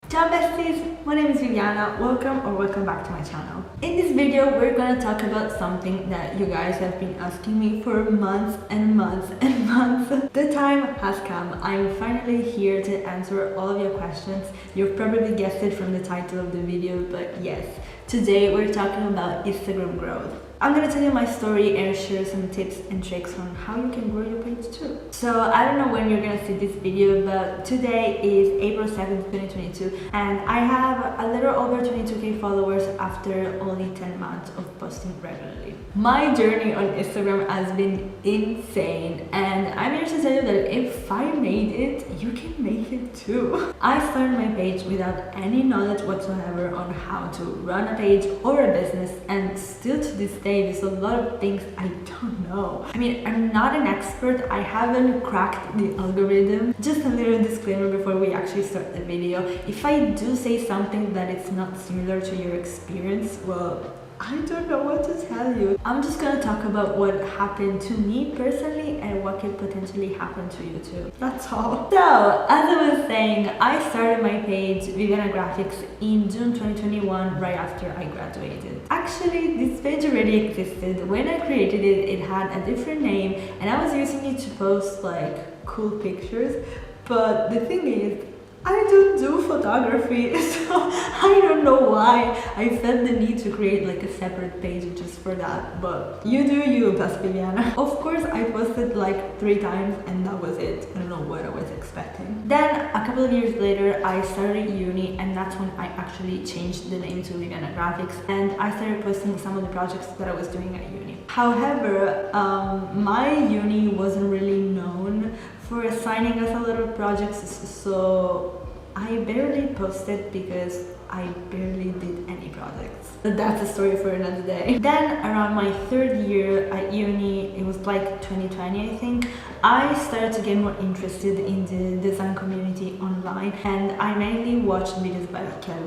Ciao besties, my name is Viviana. Welcome back to my channel. In this video, we're gonna talk about something that you guys have been asking me for months and months and months. The time has come. I'm finally here to answer all of your questions. You've probably guessed it from the title of the video, but yes, today we're talking about Instagram growth. I'm gonna tell you my story and share some tips and tricks on how you can grow your page too. So I don't know when you're gonna see this video, but today is April 7th, 2022, and I have a little over 22k followers after only 10 months of posting regularly. My journey on Instagram has been insane, and I'm here to tell you that if I made it, you can make it too. I started my page without any knowledge whatsoever on how to run a page or a business, and still to this day there's a lot of things I don't know. I mean, I'm not an expert, I haven't cracked the algorithm. Just a little disclaimer before we actually start the video. If I do say something that it's not similar to your experience, well, I don't know what to tell you. I'm just gonna talk about what happened to me personally and what could potentially happen to you too. That's all. So, as I was saying, I started my page, Viviana Graphics, in June 2021, right after I graduated. Actually, this page already existed. When I created it, it had a different name, and I was using it to post like cool pictures. But the thing is, I don't do photography, so I don't know why I felt the need to create like a separate page just for that, but you do you, Viviana. Of course, I posted like 3 times and that was it. I don't know what I was expecting. Then a couple of years later, I started uni, and that's when I actually changed the name to Viviana Graphics, and I started posting some of the projects that I was doing at uni. However, my uni wasn't really known for assigning us a lot of projects, so I barely posted because I barely did any projects. But that's a story for another day. Then around my 3rd year at uni, it was like 2020 I think, I started to get more interested in the design community online, and I mainly watched videos by Kel.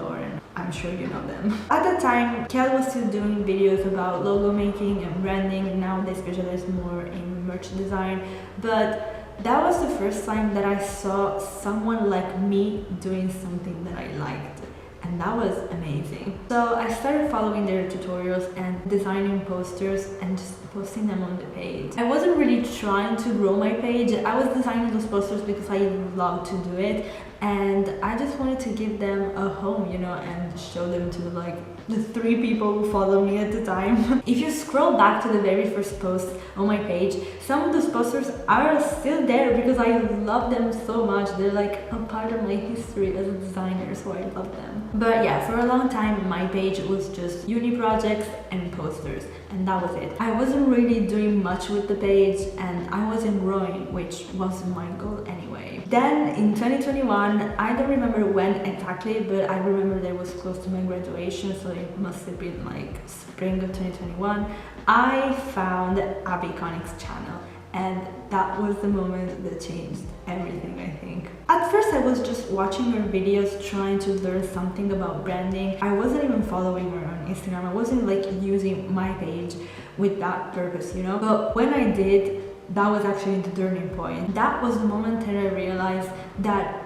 I'm sure you know them. At the time, Kel was still doing videos about logo making and branding. Now they specialize more in merch design, but that was the first time that I saw someone like me doing something that I liked, and that was amazing. So I started following their tutorials and designing posters and just posting them on the page. I wasn't really trying to grow my page. I was designing those posters because I love to do it, and I just wanted to give them a home, you know, and show them to like the 3 people who follow me at the time. If you scroll back to the very first post on my page, some of those posters are still there because I love them so much. They're like a part of my history as a designer, so I love them. But yeah, for a long time my page was just uni projects and posters, and that was it. I wasn't really doing much with the page, and I wasn't growing, which was my goal anyway. Then in 2021, I don't remember when exactly, but I remember that it was close to my graduation, so it must have been like spring of 2021, I found Abby Connick's channel, and that was the moment that changed everything, I think. At first I was just watching her videos, trying to learn something about branding. I wasn't even following her on Instagram. I wasn't like using my page with that purpose, you know? But when I did, that was actually the turning point. That was the moment that I realized that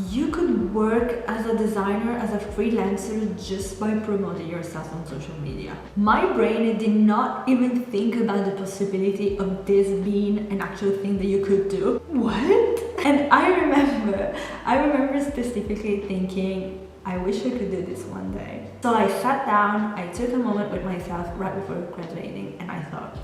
you could work as a designer, as a freelancer, just by promoting yourself on social media. My brain did not even think about the possibility of this being an actual thing that you could do. What? And I remember specifically thinking, I wish I could do this one day. So I sat down, I took a moment with myself right before graduating, and I thought,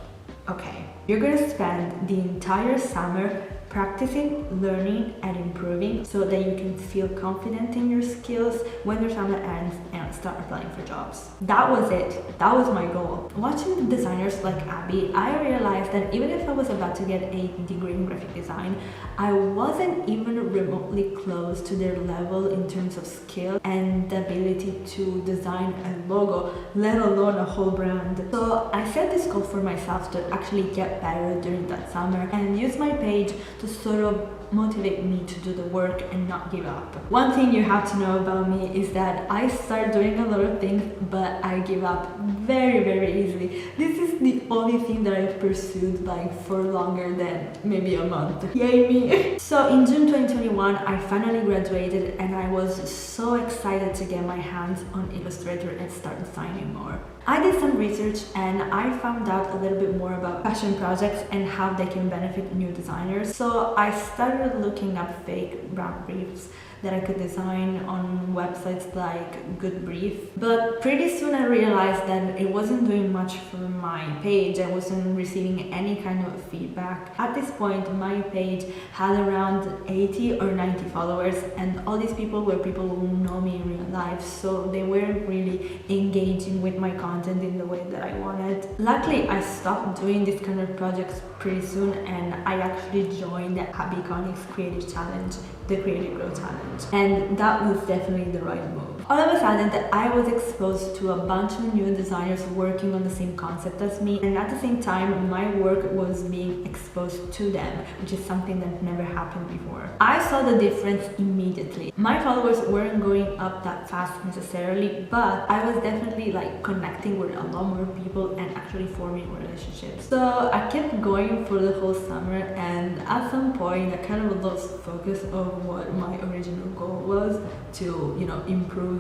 okay, you're gonna spend the entire summer practicing, learning, and improving so that you can feel confident in your skills when your summer ends and start applying for jobs. That was it. That was my goal. Watching designers like Abby, I realized that even if I was about to get a degree in graphic design, I wasn't even remotely close to their level in terms of skill and the ability to design a logo, let alone a whole brand. So I set this goal for myself to actually get better during that summer and use my page to sort of motivate me to do the work and not give up. One thing you have to know about me is that I start doing a lot of things, but I give up very easily. This is the only thing that I've pursued like for longer than maybe a month. Yay me! So in June 2021, I finally graduated and I was so excited to get my hands on Illustrator and start designing more. I did some research and I found out a little bit more about passion projects and how they can benefit new designers. So I started looking up fake brand briefs that I could design on websites like Good Brief. But pretty soon I realized that it wasn't doing much for my page. I wasn't receiving any kind of feedback. At this point, my page had around 80 or 90 followers, and all these people were people who know me in real life, so they weren't really engaging with my content in the way that I wanted. Luckily, I stopped doing this kind of projects pretty soon, and I actually joined the Abiconic's Creative Challenge, the Creative Growth Challenge. And that was definitely the right move. All of a sudden, I was exposed to a bunch of new designers working on the same concept as me, and at the same time, my work was being exposed to them, which is something that never happened before. I saw the difference immediately. My followers weren't going up that fast necessarily, but I was definitely like connecting with a lot more people and actually forming relationships. So I kept going for the whole summer, and at some point, I kind of lost focus of what my original goal was to, improve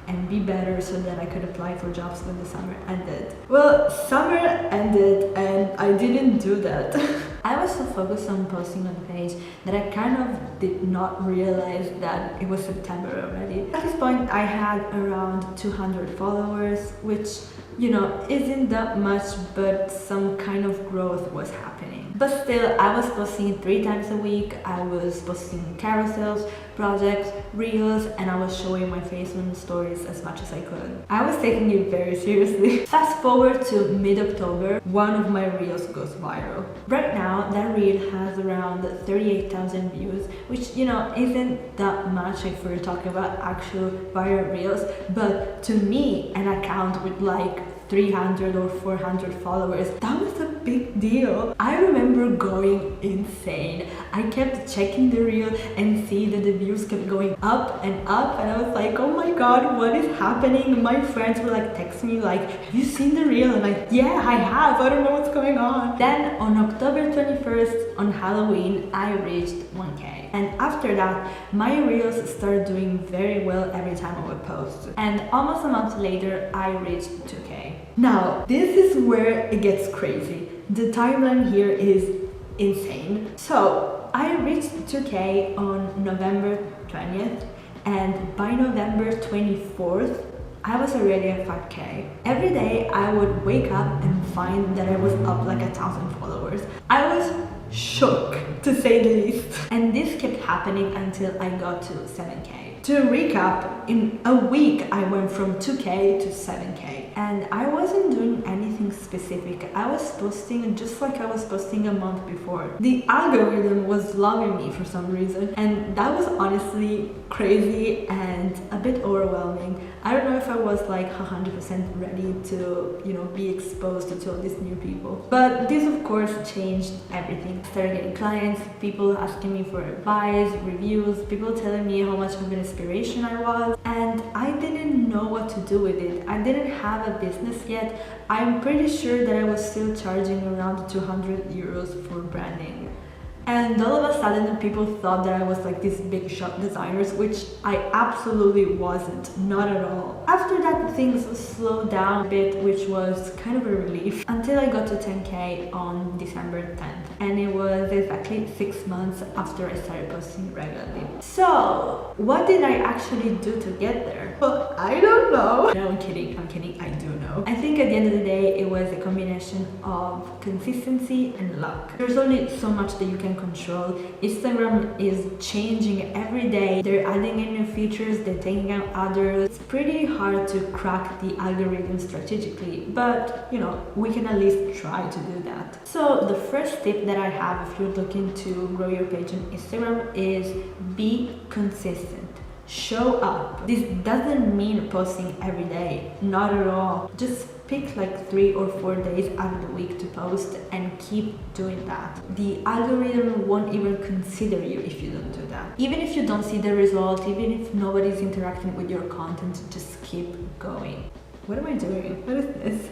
and be better so that I could apply for jobs when the summer ended. Well, summer ended and I didn't do that. I was so focused on posting on the page that I kind of did not realize that it was September already. At this point, I had around 200 followers, which, isn't that much, but some kind of growth was happening. But still, I was posting 3 times a week. I was posting carousels, projects, reels, and I was showing my face on stories as much as I could. I was taking it very seriously. Fast forward to mid-October, one of my reels goes viral. Right now, that reel has around 38,000 views, which, isn't that much if we're talking about actual viral reels, but to me, an account with like 300 or 400 followers, that was a big deal. I remember going insane. I kept checking the reel and see that the views kept going up and up, and I was like, oh my god, what is happening? My friends were like texting me like, have you seen the reel? I'm like, yeah, I have, I don't know what's going on. Then on October 21st, on Halloween, I reached 1K. And after that, my reels started doing very well every time I would post. And almost a month later, I reached 2K. Now, this is where it gets crazy. The timeline here is insane. So, I reached 2K on November 20th, and by November 24th, I was already at 5K. Every day, I would wake up and find that I was up like 1,000 followers. I was shook, to say the least. And this kept happening until I got to 7K. To recap, in a week I went from 2K to 7K, and I wasn't doing anything specific. I was posting just like I was posting a month before. The algorithm was loving me for some reason, and that was honestly crazy and a bit overwhelming. I don't know if I was like 100% ready to, be exposed to all these new people. But this of course changed everything. I started getting clients, people asking me for advice, reviews, people telling me how much of an inspiration I was, and I didn't know what to do with it. I didn't have a business yet. I'm pretty sure that I was still charging around 200 euros for branding. And all of a sudden, people thought that I was like this big shot designer, which I absolutely wasn't, not at all. After that, things slowed down a bit, which was kind of a relief, until I got to 10K on December 10th. And it was exactly 6 months after I started posting regularly. So, what did I actually do to get there? Well, I don't know. No, I'm kidding, I do know. I think at the end of the day, it was a combination of consistency and luck. There's only so much that you can control. Instagram is changing every day. They're adding in new features, they're taking out others. It's pretty hard to crack the algorithm strategically, but we can at least try to do that. So the first tip that I have if you're looking to grow your page on Instagram is be consistent. Show up. This doesn't mean posting every day, not at all. Just pick like 3 or 4 days out of the week to post and keep doing that. The algorithm won't even consider you if you don't do that. Even if you don't see the result, even if nobody's interacting with your content, just keep going. What am I doing? What is this?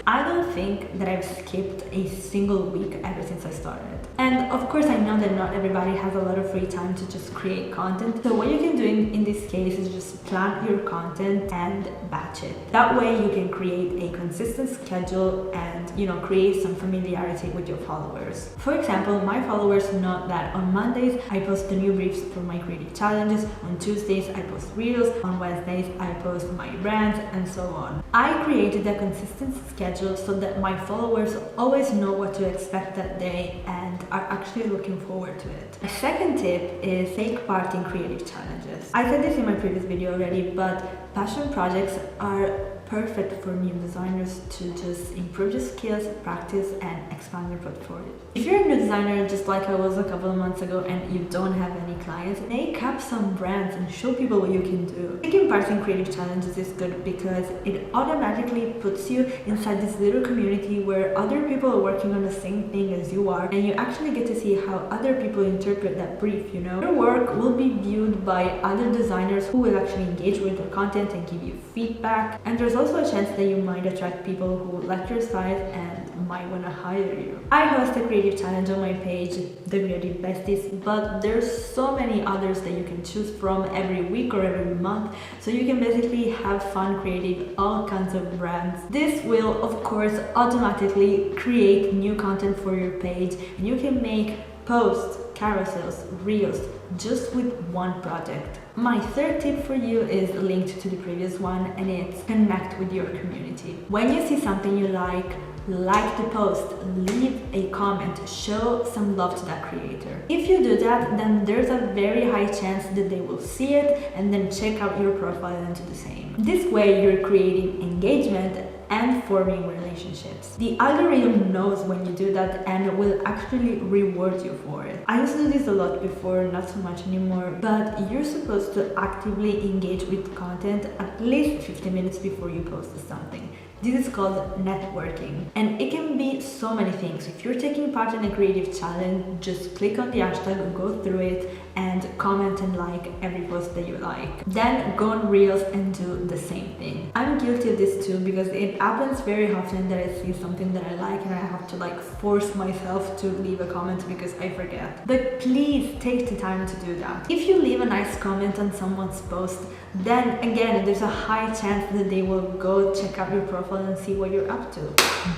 I don't think that I've skipped a single week ever since I started. And of course I know that not everybody has a lot of free time to just create content. So what you can do in this case is just plan your content and batch it. That way you can create a consistent schedule and, you know, create some familiarity with your followers. For example, my followers know that on Mondays I post the new briefs for my creative challenges, on Tuesdays I post reels, on Wednesdays I post my brands, and so on. I created a consistent schedule so that my followers always know what to expect that day and are actually looking forward to it. My second tip is take part in creative challenges. I said this in my previous video already, but passion projects are perfect for new designers to just improve your skills, practice, and expand your portfolio. If you're a new designer just like I was a couple of months ago and you don't have any clients, make up some brands and show people what you can do. Taking part in creative challenges is good because it automatically puts you inside this little community where other people are working on the same thing as you are, and you actually get to see how other people interpret that brief, you know? Your work will be viewed by other designers who will actually engage with the content and give you feedback, and there's also a chance that you might attract people who like your style and might want to hire you. I host a creative challenge on my page, The Creative Besties, but there's so many others that you can choose from every week or every month, so you can basically have fun creating all kinds of brands. This will, of course, automatically create new content for your page, and you can make posts, carousels, reels, just with one project. My third tip for you is linked to the previous one, and it's connect with your community. When you see something you like the post, leave a comment, show some love to that creator. If you do that, then there's a very high chance that they will see it and then check out your profile and do the same. This way you're creating engagement and forming relationships. The algorithm knows when you do that and will actually reward you for it. I used to do this a lot before, not so much anymore, but you're supposed to actively engage with content at least 15 minutes before you post something. This is called networking, and it can be so many things. If you're taking part in a creative challenge, just click on the hashtag, go through it, and comment and like every post that you like. Then go on Reels and do the same thing. I'm guilty of this too because it happens very often that I see something that I like and I have to like force myself to leave a comment because I forget. But please take the time to do that. If you leave a nice comment on someone's post, then again, there's a high chance that they will go check out your profile and see what you're up to.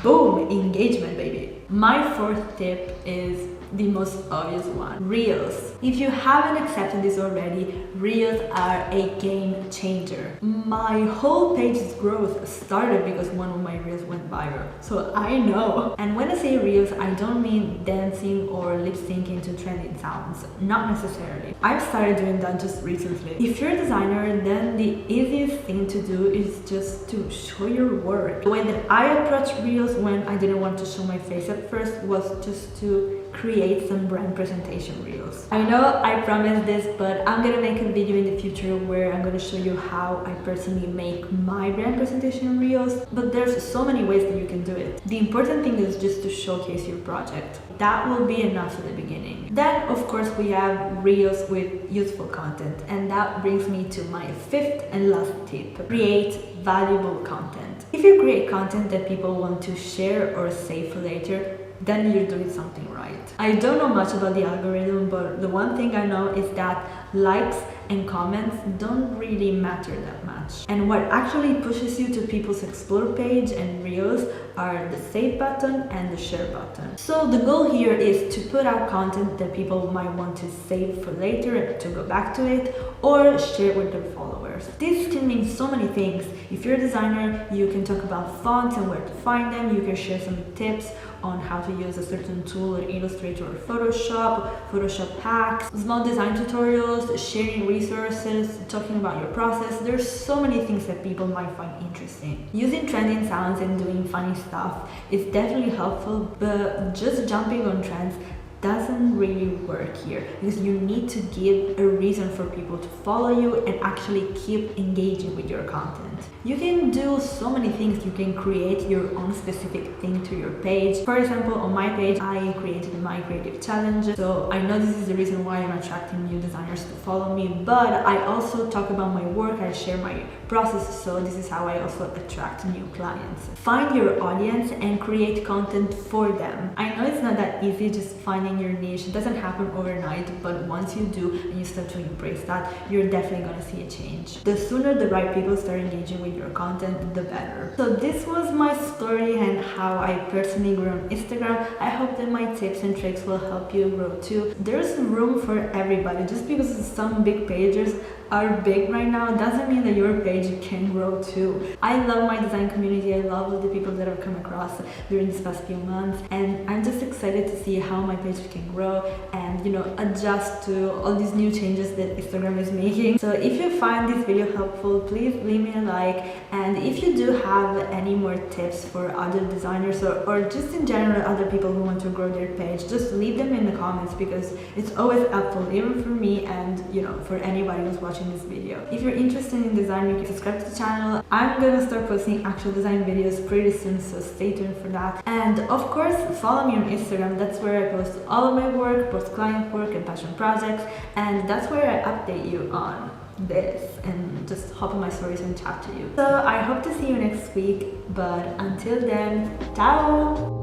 Boom! Engagement, baby. My fourth tip is the most obvious one, Reels. If you haven't accepted this already, Reels are a game changer. My whole page's growth started because one of my Reels went viral, so I know. And when I say Reels, I don't mean dancing or lip syncing to trending sounds, not necessarily. I've started doing that just recently. If you're a designer, then the easiest thing to do is just to show your work. The way that I approached Reels when I didn't want to show my face at first was just to create some brand presentation reels. I know I promised this, but I'm gonna make a video in the future where I'm gonna show you how I personally make my brand presentation reels, but there's so many ways that you can do it. The important thing is just to showcase your project. That will be enough at the beginning. Then, of course, we have reels with useful content, and that brings me to my fifth and last tip. Create valuable content. If you create content that people want to share or save for later, then you're doing something right. I don't know much about the algorithm, but the one thing I know is that likes and comments don't really matter that much. And what actually pushes you to people's explore page and reels are the save button and the share button. So the goal here is to put out content that people might want to save for later to go back to it or share with their followers. This can mean so many things. If you're a designer, you can talk about fonts and where to find them. You can share some tips on how to use a certain tool in Illustrator or Photoshop hacks, small design tutorials, sharing resources, talking about your process. There's so many things that people might find interesting. Using trending sounds and doing funny stuff is definitely helpful, but just jumping on trends doesn't really work here, because you need to give a reason for people to follow you and actually keep engaging with your content. You can do so many things. You can create your own specific thing to your page. For example, on my page, I created my creative challenge. So I know this is the reason why I'm attracting new designers to follow me, but I also talk about my work. I share my process. So this is how I also attract new clients. Find your audience and create content for them. I know it's not that easy, just finding your niche. It doesn't happen overnight, but once you do and you start to embrace that, you're definitely gonna see a change. The sooner the right people start engaging with your content, the better. So this was my story and how I personally grew on Instagram. I hope that my tips and tricks will help you grow too. There's room for everybody. Just because some big pages are big right now doesn't mean that your page can grow too. I love my design community. I love the people that I've come across during these past few months, and I'm just excited to see how my page can grow and, you know, adjust to all these new changes that Instagram is making. So if you find this video helpful, please leave me a like, and if you do have any more tips for other designers or just in general other people who want to grow their page, just leave them in the comments, because it's always helpful even for me and, you know, for anybody who's watching this video. If you're interested in design, you can subscribe to the channel. I'm gonna start posting actual design videos pretty soon, so stay tuned for that. And of course, follow me on Instagram. That's where I post all of my work, both client work and passion projects, and that's where I update you on this and just hop on my stories and chat to you. So I hope to see you next week, but until then, ciao!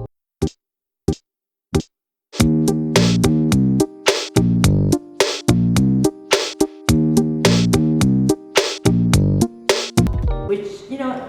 Which, you know,